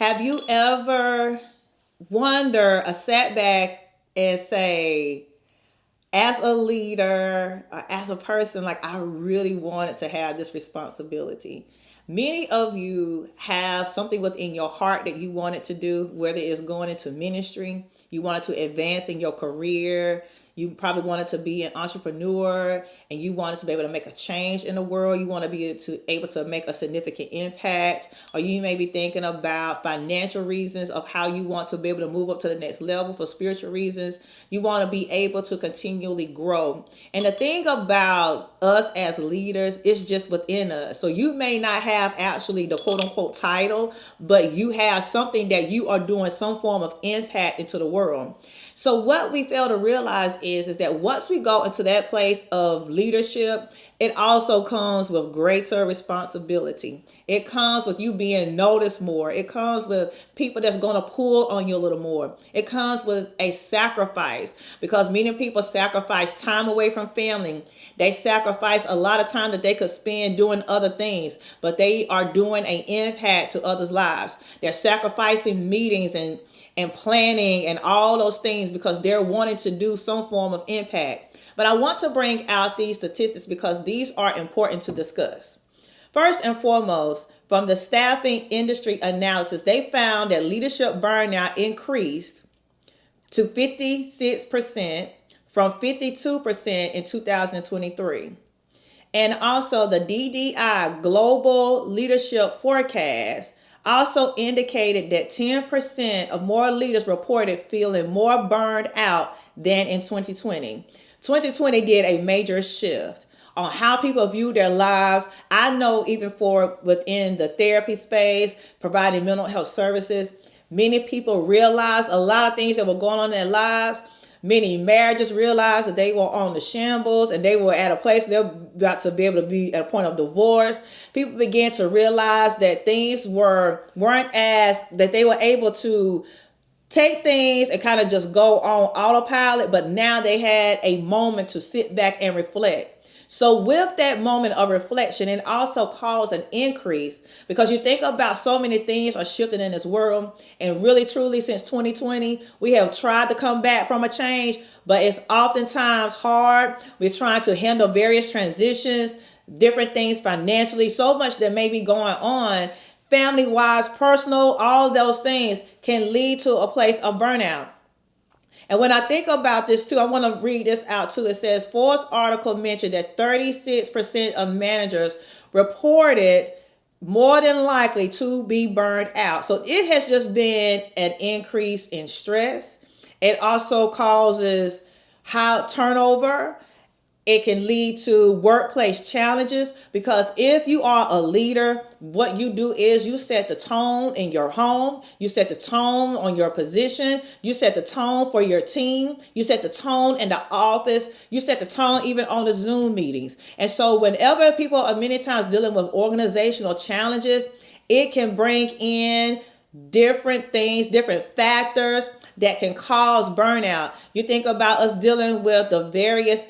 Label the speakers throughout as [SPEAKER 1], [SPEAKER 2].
[SPEAKER 1] Have you ever wonder a setback and say, as a leader, as a person, like I really wanted to have this responsibility. Many of you have something within your heart that you wanted to do, whether it's going into ministry, you wanted to advance in your career, you probably wanted to be an entrepreneur, and you wanted to be able to make a change in the world. You want to be able to make a significant impact, or you may be thinking about financial reasons of how you want to be able to move up to the next level. For spiritual reasons, you want to be able to continually grow. And the thing about us as leaders is just within us. So you may not have actually the quote unquote title, but you have something that you are doing some form of impact into the world. So what we fail to realize is that once we go into that place of leadership, it also comes with greater responsibility. It comes with you being noticed more. It comes with people that's going to pull on you a little more. It comes with a sacrifice, because many people sacrifice time away from family. They sacrifice a lot of time that they could spend doing other things, but they are doing an impact to others' lives. They're sacrificing meetings and planning and all those things because they're wanting to do some form of impact. But I want to bring out these statistics because these are important to discuss. First and foremost, from the staffing industry analysis, they found that leadership burnout increased to 56% from 52% in 2023. And also the DDI Global Leadership Forecast also indicated that 10% of more leaders reported feeling more burned out than in 2020. 2020 did a major shift on how people view their lives. I know even for within the therapy space, providing mental health services, many people realized a lot of things that were going on in their lives. Many marriages realized that they were on the shambles and they were at a place they're about to be able to be at a point of divorce. People began to realize that things weren't as that they were able to take things and kind of just go on autopilot, but now they had a moment to sit back and reflect. So with that moment of reflection, it also caused an increase, because you think about so many things are shifting in this world. And really, truly, since 2020, we have tried to come back from a change, but it's oftentimes hard. We're trying to handle various transitions, different things financially, so much that may be going on, family wise, personal, all those things can lead to a place of burnout. And when I think about this too, I want to read this out too. It says Forbes article mentioned that 36% of managers reported more than likely to be burned out. So it has just been an increase in stress. It also causes high turnover. It can lead to workplace challenges, because if you are a leader, what you do is you set the tone in your home, you set the tone on your position, you set the tone for your team, you set the tone in the office, you set the tone even on the Zoom meetings. And so whenever people are many times dealing with organizational challenges, it can bring in different things, different factors that can cause burnout. You think about us dealing with the various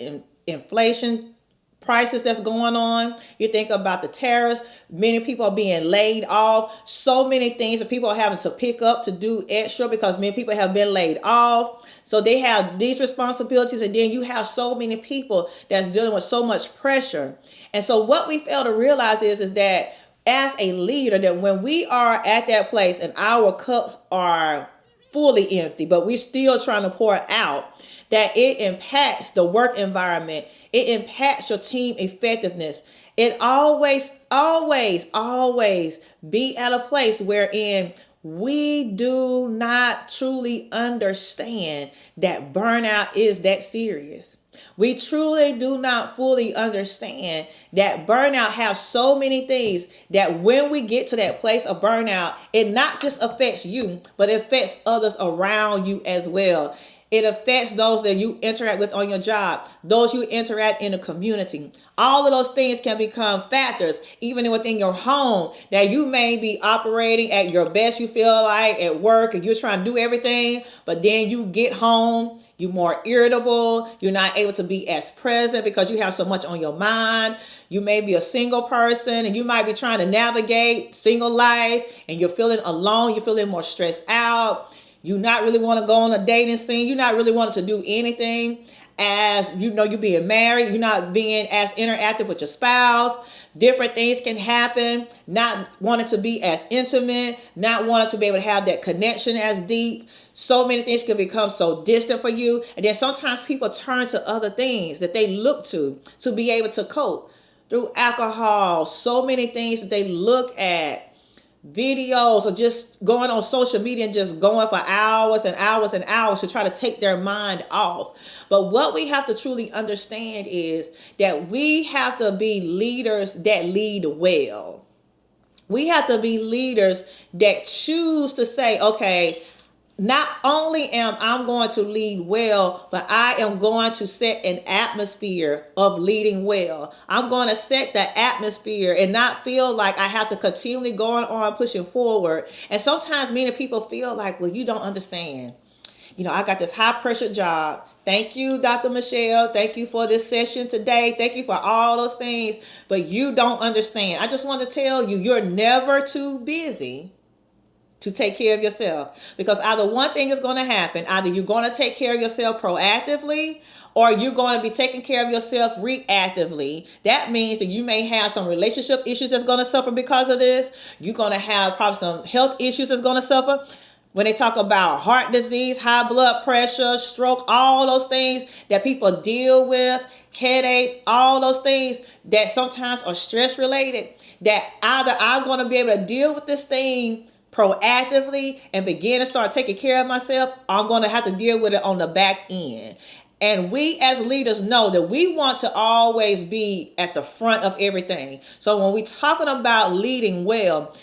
[SPEAKER 1] inflation prices that's going on. You think about the tariffs. Many people are being laid off. So many things that people are having to pick up to do extra because many people have been laid off. So they have these responsibilities, and then you have so many people that's dealing with so much pressure. And so what we fail to realize is that as a leader, that when we are at that place and our cups are fully empty, but we're still trying to pour out, that it impacts the work environment. It impacts your team effectiveness. It always, always, always be at a place wherein we do not truly understand that burnout is that serious. We truly do not fully understand that burnout has so many things that when we get to that place of burnout, it not just affects you, but it affects others around you as well. It affects those that you interact with on your job, those you interact in the community. All of those things can become factors, even within your home, that you may be operating at your best, you feel like, at work, and you're trying to do everything, but then you get home, you're more irritable, you're not able to be as present because you have so much on your mind. You may be a single person and you might be trying to navigate single life and you're feeling alone, you're feeling more stressed out. You not really want to go on a dating scene. You're not really wanting to do anything. As you know, you're being married. You're not being as interactive with your spouse. Different things can happen. Not wanting to be as intimate. Not wanting to be able to have that connection as deep. So many things can become so distant for you. And then sometimes people turn to other things that they look to be able to cope. Through alcohol, so many things that they look at, videos, or just going on social media and just going for hours and hours and hours to try to take their mind off. But what we have to truly understand is that we have to be leaders that lead well. We have to be leaders that choose to say, okay, not only am I going to lead well, but I am going to set an atmosphere of leading well. I'm going to set the atmosphere and not feel like I have to continually go on pushing forward. And sometimes many people feel like, well, you don't understand. You know, I got this high pressure job. Thank you, Dr. Michelle. Thank you for this session today. Thank you for all those things. But you don't understand. I just want to tell you, you're never too busy to take care of yourself, because either one thing is going to happen. Either you're going to take care of yourself proactively, or you're going to be taking care of yourself reactively. That means that you may have some relationship issues that's going to suffer because of this. You're going to have probably some health issues that's going to suffer. When they talk about heart disease, high blood pressure, stroke, all those things that people deal with, headaches, all those things that sometimes are stress related, that either I'm going to be able to deal with this thing proactively and begin to start taking care of myself, I'm going to have to deal with it on the back end. And we as leaders know that we want to always be at the front of everything. So when we're talking about leading well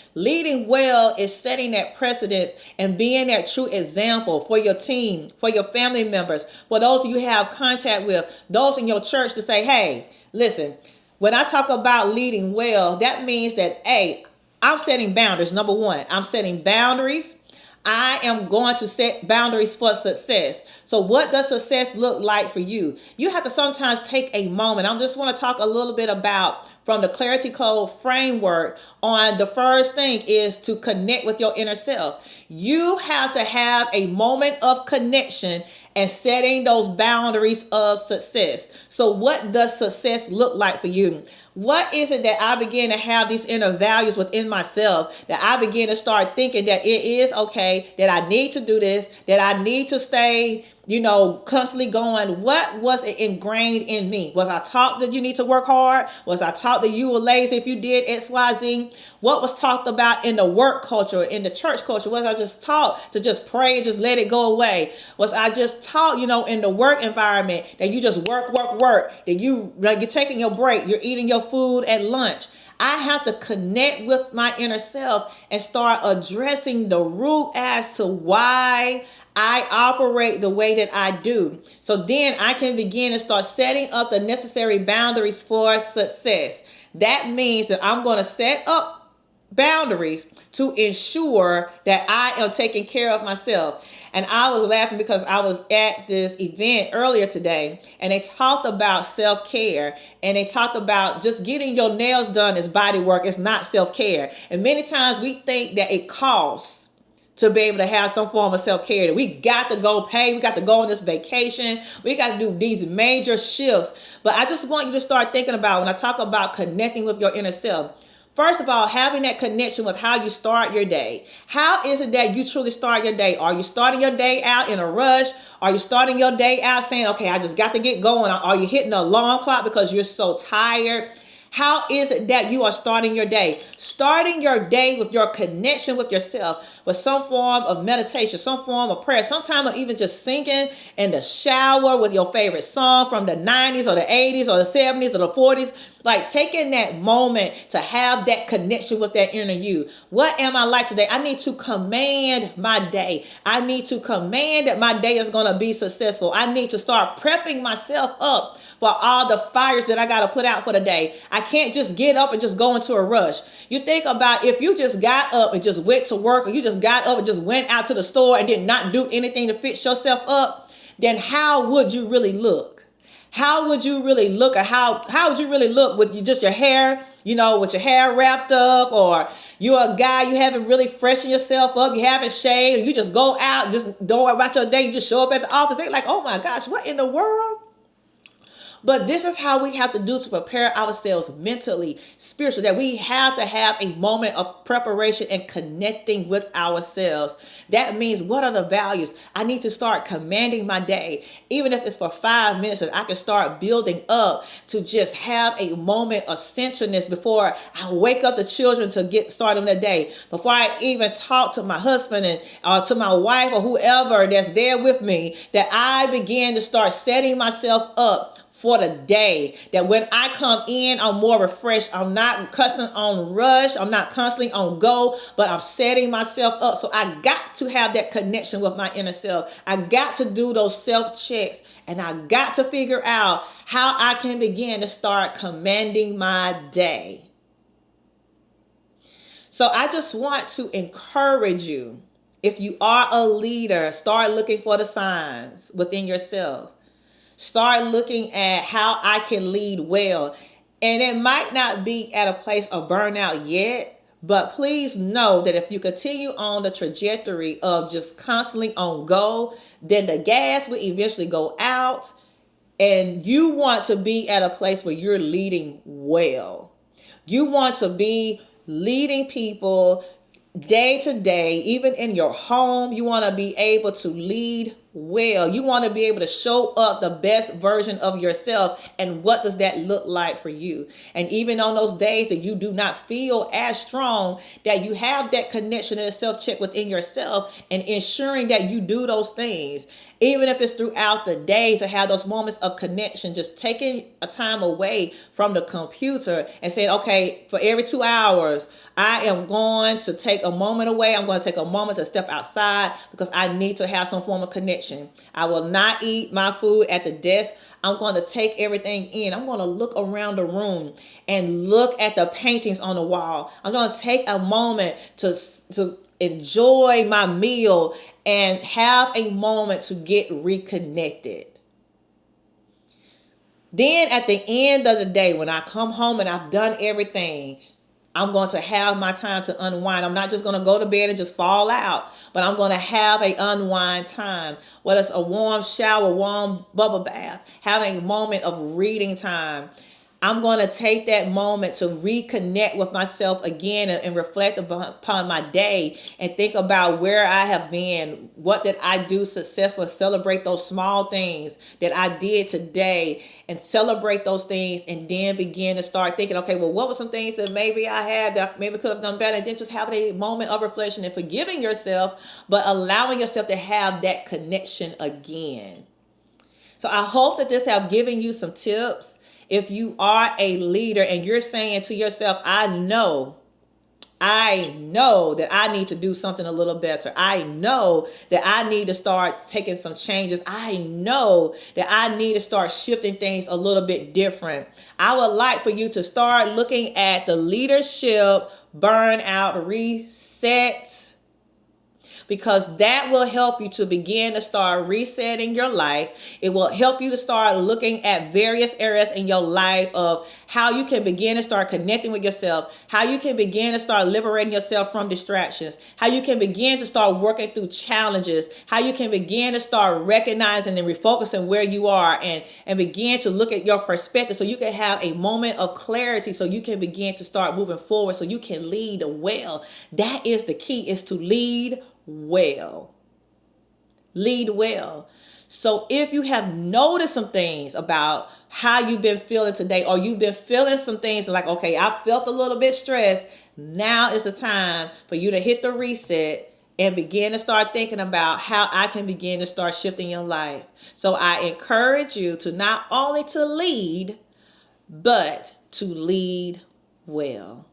[SPEAKER 1] is setting that precedence and being that true example for your team, for your family members, for those you have contact with, those in your church, to say, hey, listen, when I talk about leading well, that means that, hey, I'm setting boundaries. Number one, I'm setting boundaries. I am going to set boundaries for success. So what does success look like for you? You have to sometimes take a moment. I just want to talk a little bit about, from the Clarity Code framework, on the first thing is to connect with your inner self. You have to have a moment of connection and setting those boundaries of success. So what does success look like for you? What is it that I begin to have these inner values within myself, that I begin to start thinking that it is okay, that I need to do this, that I need to stay, constantly going? What was it ingrained in me? Was I taught that you need to work hard? Was I taught that you were lazy if you did X, Y, Z? What was talked about in the work culture, in the church culture? Was I just taught to just pray and just let it go away? Was I just taught, in the work environment, that you just work, that you're taking your break, you're eating your food at lunch? I have to connect with my inner self and start addressing the root as to why I operate the way that I do. So then I can begin to start setting up the necessary boundaries for success. That means that I'm going to set up boundaries to ensure that I am taking care of myself. And I was laughing because I was at this event earlier today, and they talked about self-care, and they talked about just getting your nails done is body work. It's not self-care. And many times we think that it costs to be able to have some form of self-care. That we got to go pay, we got to go on this vacation, we got to do these major shifts. But I just want you to start thinking about, when I talk about connecting with your inner self, first of all, having that connection with how you start your day. How is it that you truly start your day? Are you starting your day out in a rush? Are you starting your day out saying, okay, I just got to get going? Are you hitting an alarm clock because you're so tired? How is it that you are starting your day? Starting your day with your connection with yourself, with some form of meditation, some form of prayer, sometimes even just singing in the shower with your favorite song from the 90s or the 80s or the 70s or the 40s. Like taking that moment to have that connection with that inner you. What am I like today? I need to command my day. I need to command that my day is going to be successful. I need to start prepping myself up for all the fires that I got to put out for the day. I can't just get up and just go into a rush. You think about if you just got up and just went to work, or you just got up and just went out to the store and did not do anything to fix yourself up, then how would you really look? How would you really look, or how would you really look with just your hair, with your hair wrapped up, or you're a guy, you haven't really freshened yourself up, you haven't shaved, you just go out, just don't worry about your day, you just show up at the office. They're like, oh my gosh, what in the world? But this is how we have to do to prepare ourselves mentally, spiritually, that we have to have a moment of preparation and connecting with ourselves. That means, what are the values? I need to start commanding my day, even if it's for 5 minutes, that I can start building up to just have a moment of centeredness before I wake up the children to get started on the day, before I even talk to my husband or to my wife or whoever that's there with me, that I begin to start setting myself up for the day, that when I come in, I'm more refreshed. I'm not constantly on rush. I'm not constantly on go, but I'm setting myself up. So I got to have that connection with my inner self. I got to do those self checks, and I got to figure out how I can begin to start commanding my day. So I just want to encourage you, if you are a leader, start looking for the signs within yourself. Start looking at how I can lead well. And it might not be at a place of burnout yet, but please know that if you continue on the trajectory of just constantly on go, then the gas will eventually go out, and you want to be at a place where you're leading well. You want to be leading people day to day, even in your home. You want to be able to lead well. You want to be able to show up the best version of yourself. And what does that look like for you? And even on those days that you do not feel as strong, that you have that connection and a self-check within yourself, and ensuring that you do those things. Even if it's throughout the day, to have those moments of connection, just taking a time away from the computer and saying, okay, for every 2 hours, I am going to take a moment away. I'm going to take a moment to step outside because I need to have some form of connection. I will not eat my food at the desk. I'm going to take everything in. I'm going to look around the room and look at the paintings on the wall. I'm going to take a moment to enjoy my meal and have a moment to get reconnected. Then at the end of the day, when I come home and I've done everything, I'm going to have my time to unwind. I'm not just going to go to bed and just fall out, but I'm going to have a unwind time. Whether it's a warm shower, warm bubble bath, having a moment of reading time. I'm going to take that moment to reconnect with myself again and reflect upon my day and think about where I have been. What did I do successful? Celebrate those small things that I did today and celebrate those things, and then begin to start thinking, okay, well, what were some things that maybe I had that I maybe could have done better? And then just having a moment of reflection and forgiving yourself, but allowing yourself to have that connection again. So I hope that this have given you some tips. If you are a leader and you're saying to yourself, I know that I need to do something a little better. I know that I need to start taking some changes. I know that I need to start shifting things a little bit different. I would like for you to start looking at the leadership burnout reset, because that will help you to begin to start resetting your life. It will help you to start looking at various areas in your life of how you can begin to start connecting with yourself, how you can begin to start liberating yourself from distractions, how you can begin to start working through challenges, how you can begin to start recognizing and refocusing where you are, and begin to look at your perspective so you can have a moment of clarity, so you can begin to start moving forward, so you can lead well. That is the key, is to lead well. Lead well. So if you have noticed some things about how you've been feeling today, or you've been feeling some things like, okay, I felt a little bit stressed, now is the time for you to hit the reset and begin to start thinking about how I can begin to start shifting your life. So I encourage you to not only to lead, but to lead well.